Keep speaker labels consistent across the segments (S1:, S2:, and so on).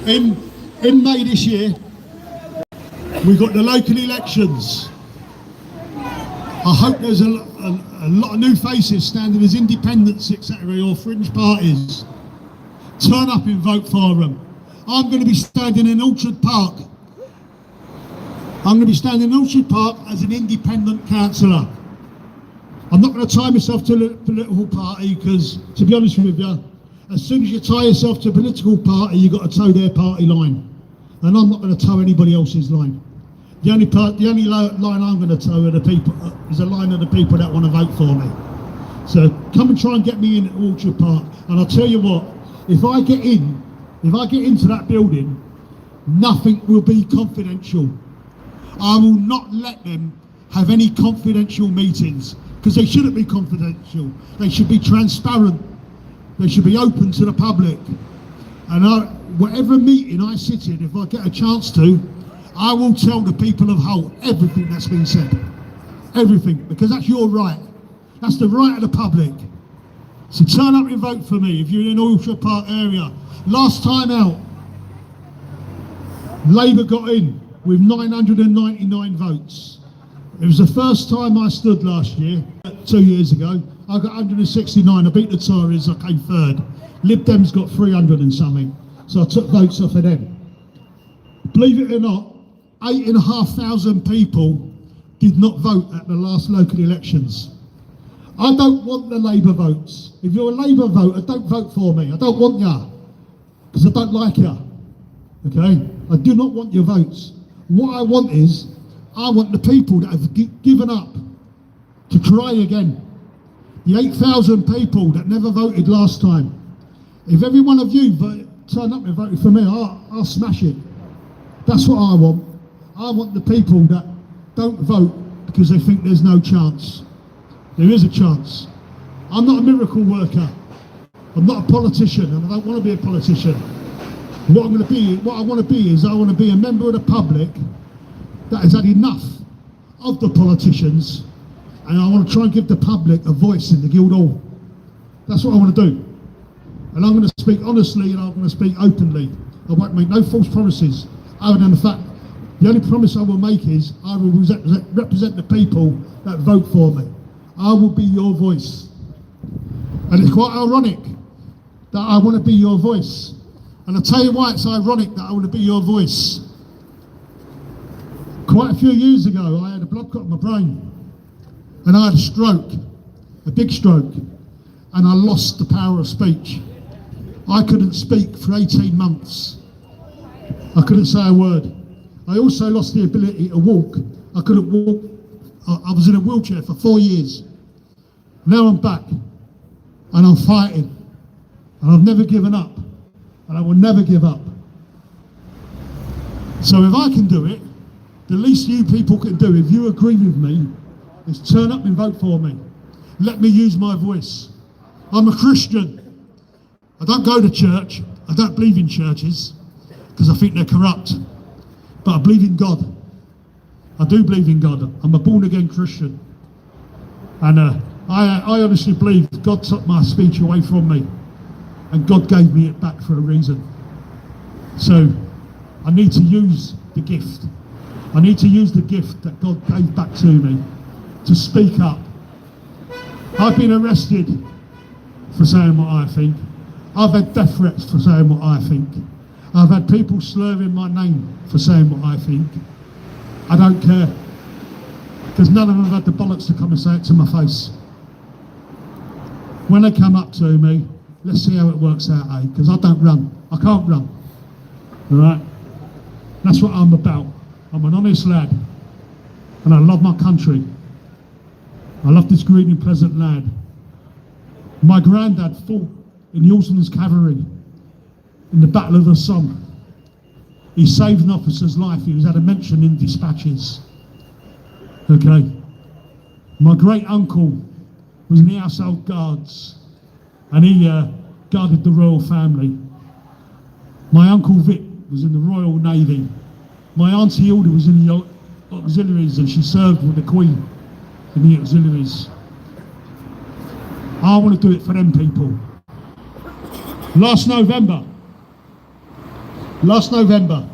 S1: In May this year, we've got the local elections. I hope there's a lot of new faces standing as independents, etc., or fringe parties. Turn up and vote for them. I'm going to be standing in Orchard Park. I'm going to be standing in Orchard Park as an independent councillor. I'm not going to tie myself to a political party because, to be honest with you, as soon as you tie yourself to a political party, you've got to toe their party line. And I'm not going to toe anybody else's line. The only line I'm going to toe are the people, is a line of the people that want to vote for me. So come and try and get me in at Orchard Park. And I'll tell you what, if I get into that building, nothing will be confidential. I will not let them have any confidential meetings because they shouldn't be confidential. They should be transparent. They should be open to the public. And whatever meeting I sit in, if I get a chance to, I will tell the people of Hull everything that's been said. Everything, because that's your right. That's the right of the public. So turn up and vote for me if you're in Orchard Park area. Last time out, Labour got in with 999 votes. It was the first time I stood last year, 2 years ago. I got 169, I beat the Tories, I came third. Lib Dems got 300 and something, so I took votes off of them. Believe it or not, 8,500 people did not vote at the last local elections. I don't want the Labour votes. If you're a Labour voter, don't vote for me. I don't want ya, because I don't like ya, okay? I do not want your votes. What I want is, I want the people that have given up to try again. The 8,000 people that never voted last time. If every one of you turn up and voted for me, I'll smash it. That's what I want. I want the people that don't vote because they think there's no chance. There is a chance. I'm not a miracle worker. I'm not a politician, and I don't want to be a politician. What I want to be is I want to be a member of the public that has had enough of the politicians, and I want to try and give the public a voice in the Guildhall. That's what I want to do. And I'm going to speak honestly and I'm going to speak openly. I won't make no false promises, other than the fact, the only promise I will make is I will represent the people that vote for me. I will be your voice. And it's quite ironic that I want to be your voice. And I'll tell you why it's ironic that I want to be your voice. Quite a few years ago, I had a blood clot in my brain. And I had a stroke, a big stroke. And I lost the power of speech. I couldn't speak for 18 months. I couldn't say a word. I also lost the ability to walk. I couldn't walk. I was in a wheelchair for 4 years. Now I'm back and I'm fighting. And I've never given up. And I will never give up. So if I can do it, the least you people can do, if you agree with me, is turn up and vote for me. Let me use my voice. I'm a Christian. I don't go to church. I don't believe in churches because I think they're corrupt. But I believe in God. I do believe in God. I'm a born-again Christian. And I honestly believe God took my speech away from me. And God gave me it back for a reason. So I need to use the gift. I need to use the gift that God gave back to me to speak up. I've been arrested for saying what I think. I've had death threats for saying what I think. I've had people slurring my name for saying what I think. I don't care. Because none of them have had the bollocks to come and say it to my face. When they come up to me, let's see how it works out, eh? Because I don't run. I can't run. All right? That's what I'm about. I'm an honest lad. And I love my country. I love this green and pleasant land. My granddad fought in the Ulster's Cavalry in the Battle of the Somme. He saved an officer's life. He was had a mention in dispatches. Okay. My great uncle was in the Household Guards and he guarded the royal family. My uncle Vic was in the Royal Navy. My auntie Hilda was in the auxiliaries and she served with the Queen in the auxiliaries. I want to do it for them people. Last November, Last November,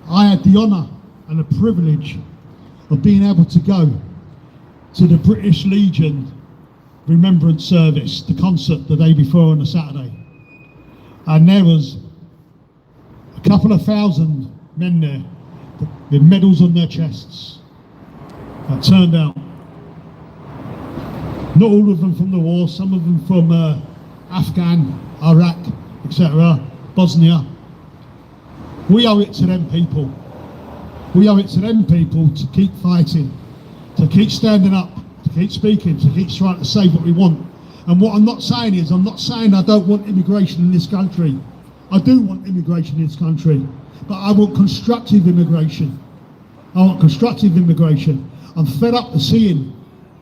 S1: I had the honour and the privilege of being able to go to the British Legion Remembrance Service, the concert the day before on a Saturday. And there was a couple of thousand men there with medals on their chests. That turned out. Not all of them from the war, some of them from Afghan, Iraq, etc., Bosnia. We owe it to them people. We owe it to them people to keep fighting, to keep standing up, to keep speaking, to keep trying to say what we want. And what I'm not saying is, I'm not saying I don't want immigration in this country. I do want immigration in this country, but I want constructive immigration. I want constructive immigration. I'm fed up of seeing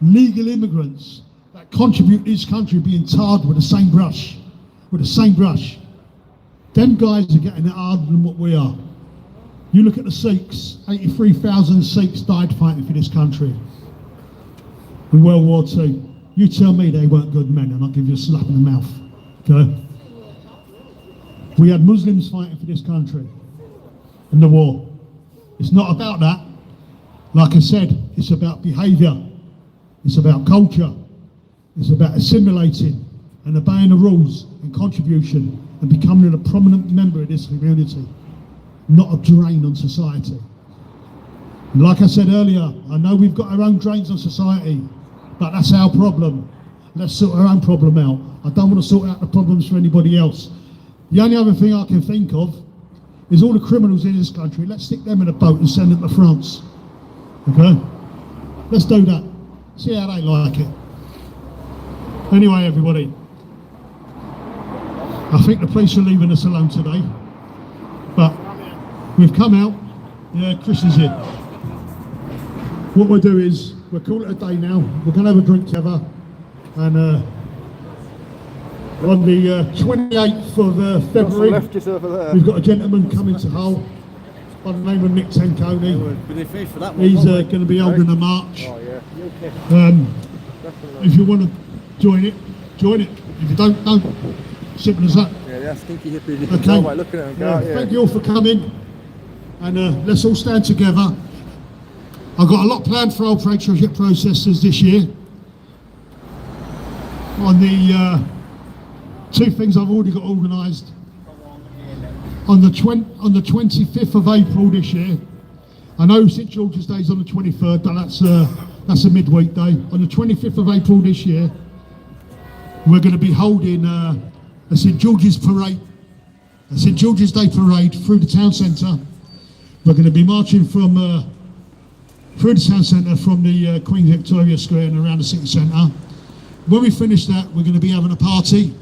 S1: legal immigrants that contribute to this country being tarred with the same brush, with the same brush. Them guys are getting it harder than what we are. You look at the Sikhs, 83,000 Sikhs died fighting for this country in World War II. You tell me they weren't good men and I'll give you a slap in the mouth, okay? We had Muslims fighting for this country in the war. It's not about that. Like I said, it's about behaviour. It's about culture. It's about assimilating and obeying the rules and contribution and becoming a prominent member of this community, not a drain on society. And like I said earlier, I know we've got our own drains on society, but that's our problem. Let's sort our own problem out. I don't want to sort out the problems for anybody else. The only other thing I can think of is all the criminals in this country. Let's stick them in a boat and send them to France. Okay? Let's do that. See how they like it. Anyway, everybody, I think the police are leaving us alone today, but we've come out. Yeah, Chris is here. What we'll do is we'll call it a day now. We're going to have a drink together, and on the 28th of February, we've got a gentleman coming to Hull by the name of Nick Tanconi. He's going to be holding a march. If you want to join it, join it. If you don't, don't. Simple as that.
S2: Yeah, stinky hippie. You
S1: okay.
S2: can by looking at them.
S1: Thank you all for coming, and let's all stand together. I've got a lot planned for our patriotic processes this year. On the two things I've already got organised. On the 25th of April this year, I know St George's Day is on the 23rd, but that's a midweek day. On the 25th of April this year, we're going to be holding a St George's parade, a St George's Day parade through the town centre. We're going to be marching from through the town centre from the Queen Victoria Square and around the city centre. When we finish that, we're going to be having a party.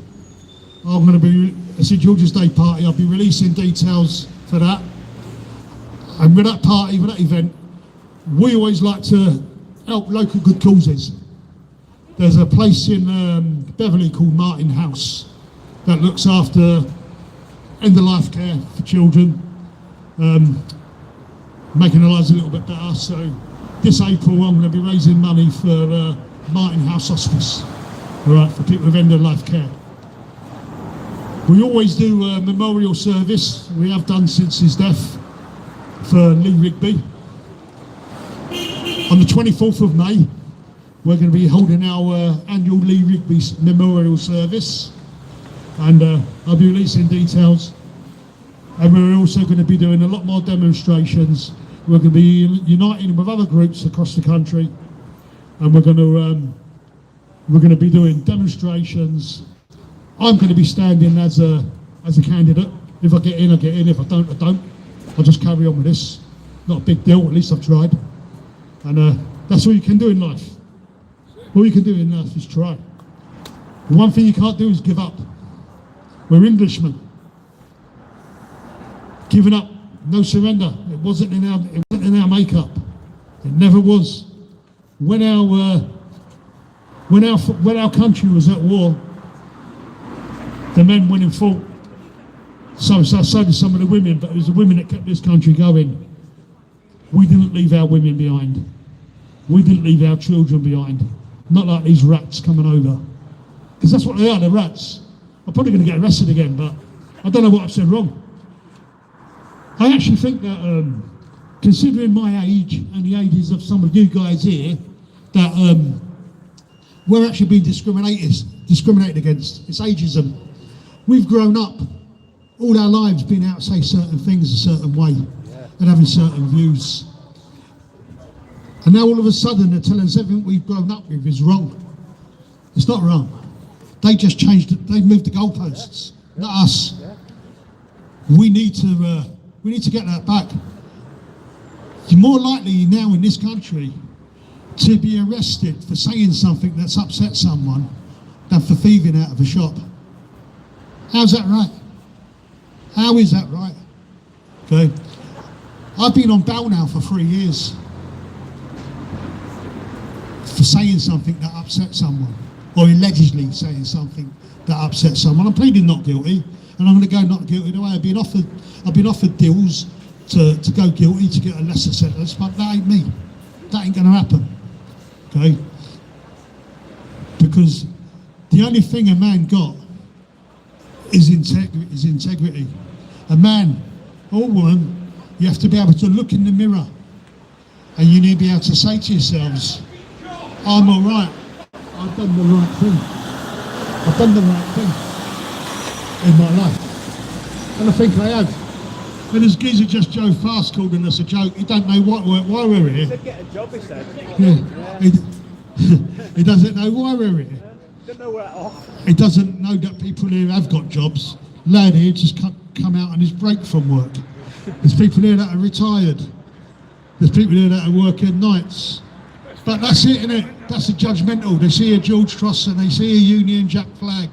S1: I'm going to be a St George's Day party. I'll be releasing details for that. And with that party, with that event, we always like to help local good causes. There's a place in Beverley called Martin House that looks after end-of-life care for children, making their lives a little bit better. So this April I'm going to be raising money for Martin House Hospice, all right, for people with end-of-life care. We always do a memorial service. We have done since his death for Lee Rigby. On the 24th of May, we're going to be holding our annual Lee Rigby memorial service, and I'll be releasing details. And we're also going to be doing a lot more demonstrations. We're going to be uniting with other groups across the country, and we're going to be doing demonstrations. I'm going to be standing as a candidate. If I get in, I get in. If I don't, I don't. I'll just carry on with this. Not a big deal. At least I've tried. And that's all you can do in life. All you can do in life is try. The one thing you can't do is give up. We're Englishmen. Giving up, no surrender. It wasn't in our makeup. It never was. When our country was at war, the men went and fought. So did some of the women, but it was the women that kept this country going. We didn't leave our women behind. We didn't leave our children behind. Not like these rats coming over. Because that's what they are, they're rats. I'm probably going to get arrested again, but I don't know what I've said wrong. I actually think that, considering my age and the ages of some of you guys here, that we're actually being discriminated against. It's ageism. We've grown up all our lives being able to say certain things a certain way and having certain views. And now all of a sudden they're telling us everything we've grown up with is wrong. It's not wrong. They just changed it. They've moved the goalposts, not us. We need to get that back. You're more likely now in this country to be arrested for saying something that's upset someone than for thieving out of a shop. How's that right? How is that right? Okay. I've been on bail now for 3 years for saying something that upset someone, or allegedly saying something that upset someone. I'm pleading not guilty, and I'm going to go not guilty the way I've been offered deals to go guilty to get a lesser sentence, but that ain't me. That ain't going to happen. Okay? Because the only thing a man got is integrity. A man or woman, you have to be able to look in the mirror and you need to be able to say to yourselves, I'm all right. I've done the right thing. I've done the right thing in my life. And I think I have. And this geezer just Joe Fast calling us a joke. He don't know why we're here.
S2: He said get a job, he said.
S1: Yeah. He doesn't know why we're here.
S2: Don't know where off.
S1: He doesn't know that people here have got jobs. Lad here just come out on his break from work. There's people here that are retired. There's people here that are working nights. But that's it, innit? That's the judgmental. They see a George Truss and they see a Union Jack flag.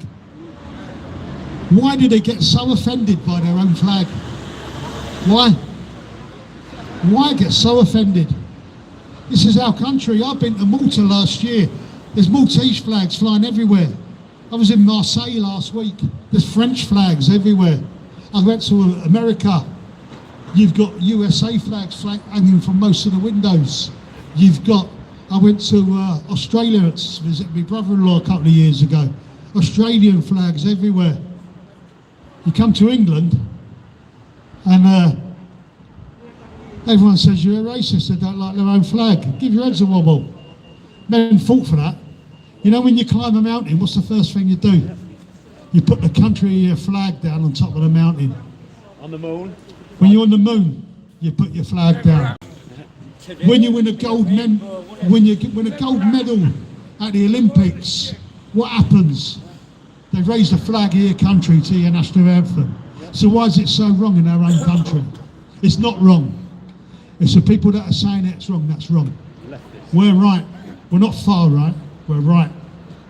S1: Why do they get so offended by their own flag? Why? Why get so offended? This is our country. I've been to Malta last year. There's Maltese flags flying everywhere. I was in Marseille last week. There's French flags everywhere. I went to America. You've got USA flags hanging from most of the windows. I went to Australia to visit my brother-in-law a couple of years ago. Australian flags everywhere. You come to England and everyone says you're a racist, they don't like their own flag. Give your heads a wobble. Men fought for that. You know, when you climb a mountain, what's the first thing you do? You put the country of your flag down on top of the mountain.
S2: On the moon?
S1: When you're on the moon, you put your flag down. When you win a gold medal at the Olympics, what happens? They raise the flag of your country to your national anthem. So why is it so wrong in our own country? It's not wrong. It's the people that are saying it's wrong, that's wrong. We're right. We're not far right. We're right.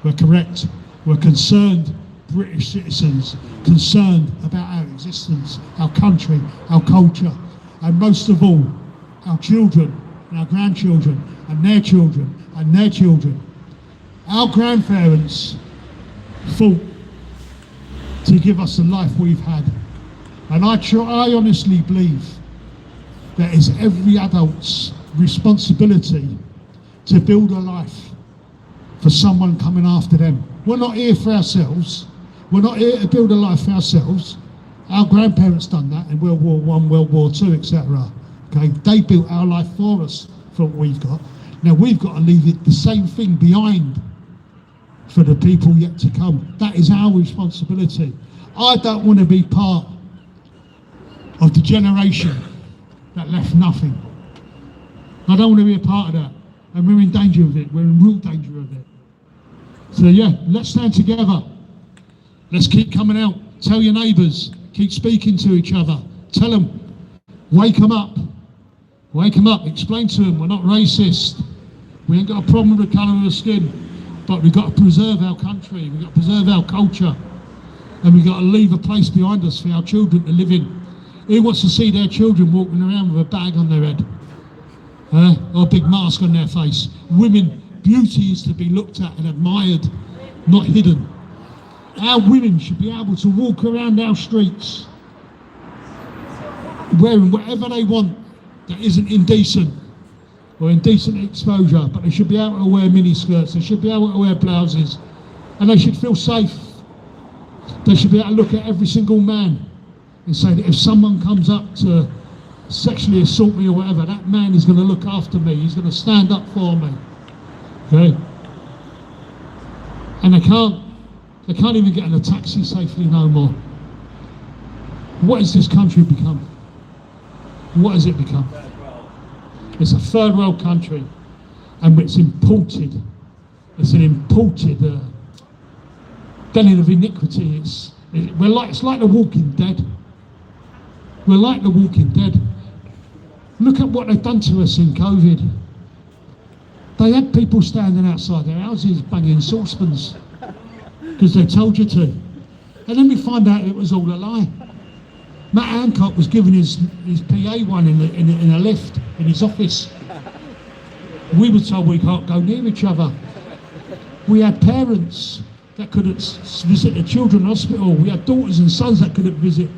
S1: We're correct. We're concerned British citizens, concerned about our existence, our country, our culture, and most of all, our children and our grandchildren and their children and their children. Our grandparents fought to give us the life we've had. And I honestly believe that it's every adult's responsibility to build a life for someone coming after them. We're not here for ourselves. We're not here to build a life for ourselves. Our grandparents done that in World War I, World War II, etc. Okay, they built our life for us, for what we've got. Now we've got to leave it the same thing behind for the people yet to come. That is our responsibility. I don't want to be part of the generation that left nothing. I don't want to be a part of that. And we're in danger of it. We're in real danger of it. So yeah, let's stand together. Let's keep coming out. Tell your neighbours. Keep speaking to each other. Tell them. Wake them up. Wake them up. Explain to them we're not racist. We ain't got a problem with the colour of the skin. But we've got to preserve our country. We've got to preserve our culture. And we've got to leave a place behind us for our children to live in. Who wants to see their children walking around with a bag on their head? Or a big mask on their face? Women, beauty is to be looked at and admired, not hidden. Our women should be able to walk around our streets wearing whatever they want that isn't indecent or indecent exposure, but they should be able to wear mini skirts, they should be able to wear blouses, and they should feel safe. They should be able to look at every single man and say that if someone comes up to sexually assault me or whatever, that man is going to look after me. He's going to stand up for me. Okay? And they can't even get in a taxi safely no more. What has this country become? What has it become? It's a third world country, and it's imported. It's an imported den of iniquity. It's like the Walking Dead. We're like the Walking Dead. Look at what they've done to us in COVID. They had people standing outside their houses banging saucepans because they told you to. And then we find out it was all a lie. Matt Hancock was giving his PA one in a lift in his office. We were told we can't go near each other. We had parents that couldn't visit their children in hospital. We had daughters and sons that couldn't visit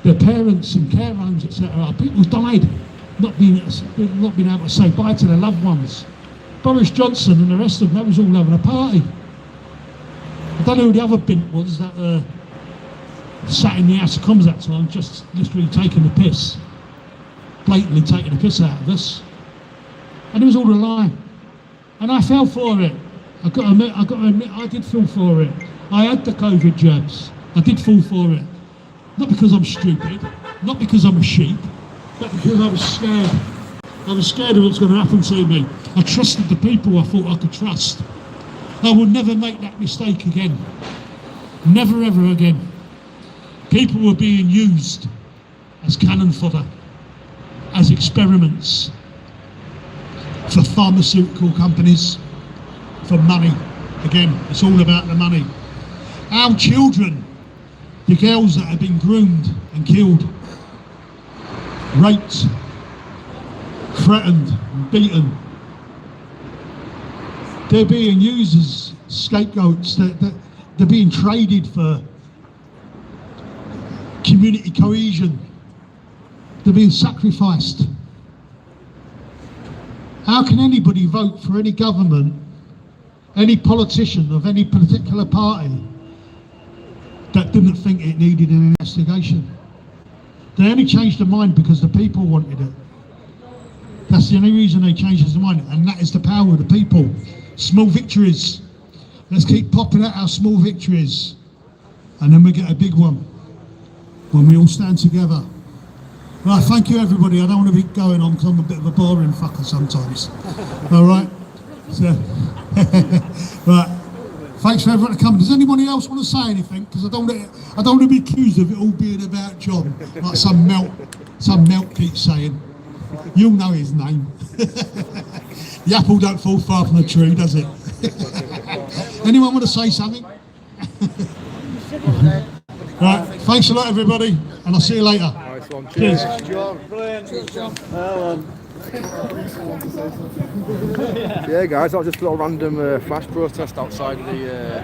S1: their parents in care homes, etc. People died not being able to say bye to their loved ones. Boris Johnson and the rest of them, that was all having a party. I don't know who the other bint was that sat in the House of Commons that time, just literally taking the piss, blatantly taking the piss out of us. And it was all a lie. And I fell for it. I got to admit, I did fall for it. I had the COVID jabs. I did fall for it. Not because I'm stupid, not because I'm a sheep, but because I was scared. I was scared of what's going to happen to me. I trusted the people I thought I could trust. I will never make that mistake again. Never ever again. People were being used as cannon fodder, as experiments for pharmaceutical companies, for money. Again, it's all about the money. Our children, the girls that have been groomed and killed, raped, threatened, and beaten, they're being used as scapegoats. They're being traded for community cohesion. They're being sacrificed. How can anybody vote for any government, any politician of any particular party that didn't think it needed an investigation? They only changed their mind because the people wanted it. That's the only reason they changed their mind, and that is the power of the people. Small victories. Let's keep popping out our small victories, and then we get a big one when we all stand together. Right, thank you everybody. I don't want to be going on because I'm a bit of a boring fucker sometimes. All right. So, right. Thanks for everyone to come. Does anybody else want to say anything? Because I don't want to be accused of it all being about John, like some melt keeps saying. You'll know his name. The apple don't fall far from the tree, does it? Anyone want to say something? Right, thanks a lot everybody, and I'll see you later.
S3: Nice one.
S1: Cheers.
S2: Brilliant. John.
S3: Yeah guys, that was just a little random flash protest outside of the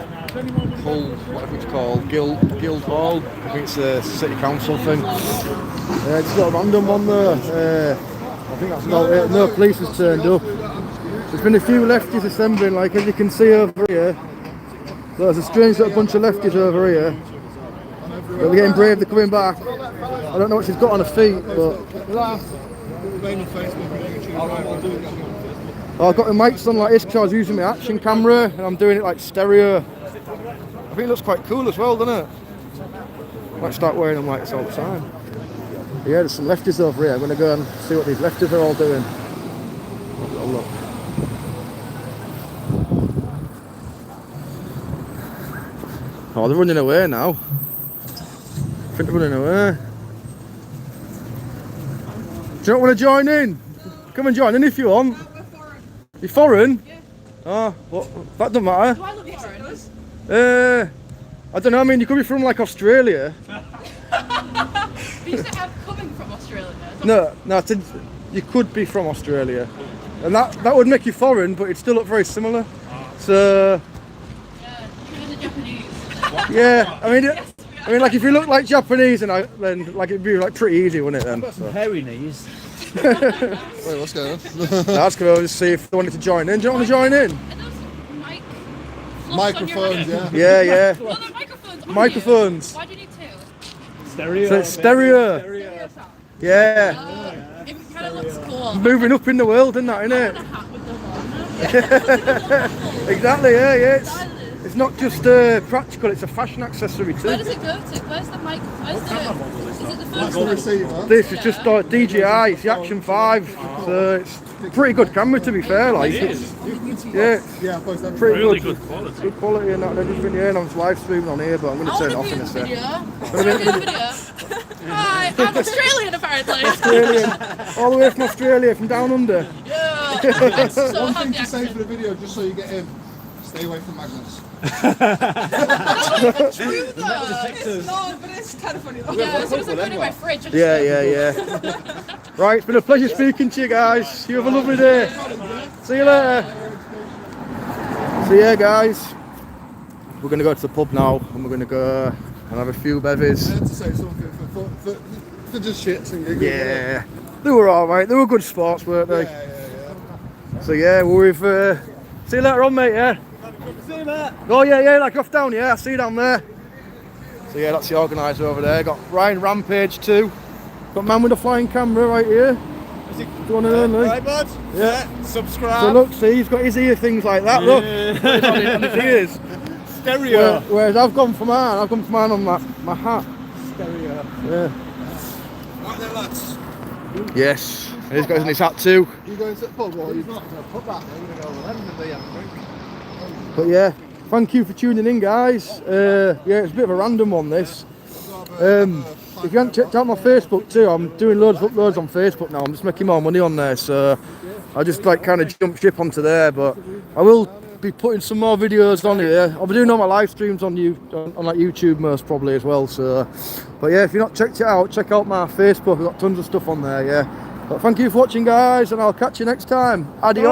S3: Hull, whatever it's called, Guild Hall. I think it's a city council thing. Just a little random one there. I think that's about it. No police has turned up. There's been a few lefties assembling, like as you can see over here. There's a strange little bunch of lefties over here. They're getting brave, they're coming back. I don't know what she's got on her feet, but... I've got the mics on like this because I was using my action camera and I'm doing it like stereo. I think it looks quite cool as well, doesn't it? Might start wearing them like this all the time. Yeah, there's some lefties over here. I'm going to go and see what these lefties are all doing. Have a little look. Oh, they're running away now. I think they're running away. Do you not want to join in? Come and join in if you want. You're foreign?
S4: Yeah.
S3: Oh, well, that doesn't matter.
S4: Do I look foreign?
S3: I don't know, I mean, you could be from like Australia.
S4: You said I'm coming from Australia.
S3: No, you could be from Australia. And that would make you foreign, but it'd still look very similar. So...
S4: Yeah, you're the Japanese.
S3: Yeah, I mean, like if you look like Japanese, then like it'd be like pretty easy, wouldn't it? Then.
S2: I've got some hairy knees.
S5: Wait, what's going on?
S3: That's good. I'll just see if they wanted to join in. Do you want to join in?
S4: Are those
S5: Microphones, yeah.
S3: Yeah.
S4: Oh, they're microphones.
S3: Microphones.
S4: Why do you need two?
S2: Stereo.
S3: So it's stereo.
S4: Stereo sound.
S3: Yeah.
S4: It kind of looks cool.
S3: Moving up in the world, isn't that, innit?
S4: A hat with the one.
S3: Exactly, yeah. It's not just practical, it's a fashion accessory
S4: Where
S3: too.
S4: does it go to? Where's the mic? Where's the? Is it the first
S5: The
S4: one?
S5: receiver.
S3: This is just DJI, it's the Action 5, so it's a pretty good camera to be fair, like. Yeah,
S5: Yeah, I post that.
S3: pretty
S2: Really
S3: good.
S2: good quality.
S3: Good quality and that and everything, yeah, and I'm live streaming on here, but I'm going to
S4: I
S3: turn it
S4: want
S3: off
S4: to
S3: in
S4: be
S3: a
S4: in the
S3: sec.
S4: video. Can I be in the video? Hi, I'm Australian apparently.
S3: Australian, all the way from Australia, from down under.
S4: Yeah. I'm so
S5: One
S4: happy
S5: thing to say
S4: accent.
S5: for the video, just so you get in, stay away from Magnus.
S4: That's not even true though.
S6: It's not, but it's kind of funny though.
S4: Yeah, as soon as I put it in my fridge, I just
S3: Yeah. Right, it's been a pleasure speaking to you guys. You have a lovely day. See you later. So yeah, guys, we're going to go to the pub now, and we're going to go and have a few bevies.
S5: I had to say something for just shits and giggles.
S3: Yeah, they were alright. They were good sports, weren't they?
S5: Yeah.
S3: So yeah, we've see you later on, mate. Yeah.
S2: See you, mate.
S3: Oh yeah, like off down. Yeah, I see you down there. So yeah, that's the organiser over there. Got Ryan Rampage too. Got man with a flying camera right here. Do you want to learn, Lee?
S2: Right, bud?
S3: Yeah.
S2: Subscribe.
S3: So look, see, he's got his ear things like that. Look, he's on it on his ears.
S2: Stereo.
S3: Whereas I've gone for mine. I've gone for mine on my hat.
S2: Stereo.
S3: Yeah.
S5: Right then, lads.
S3: Yes. And he's got his in his hat too.
S5: You going to the pub or you not going to pub that? We're going to go over there and have a drink.
S3: But yeah, thank you for tuning in, guys. Yeah, it's a bit of a random one, this. If you haven't checked out my Facebook too, I'm doing loads of uploads on Facebook now. I'm just making more money on there, so I just like kind of jump ship onto there. But I will be putting some more videos on here. I'll be doing all my live streams on like YouTube most probably as well. So, but yeah, if you've not checked it out, check out my Facebook. I've got tons of stuff on there. Yeah. But thank you for watching, guys, and I'll catch you next time. Adios.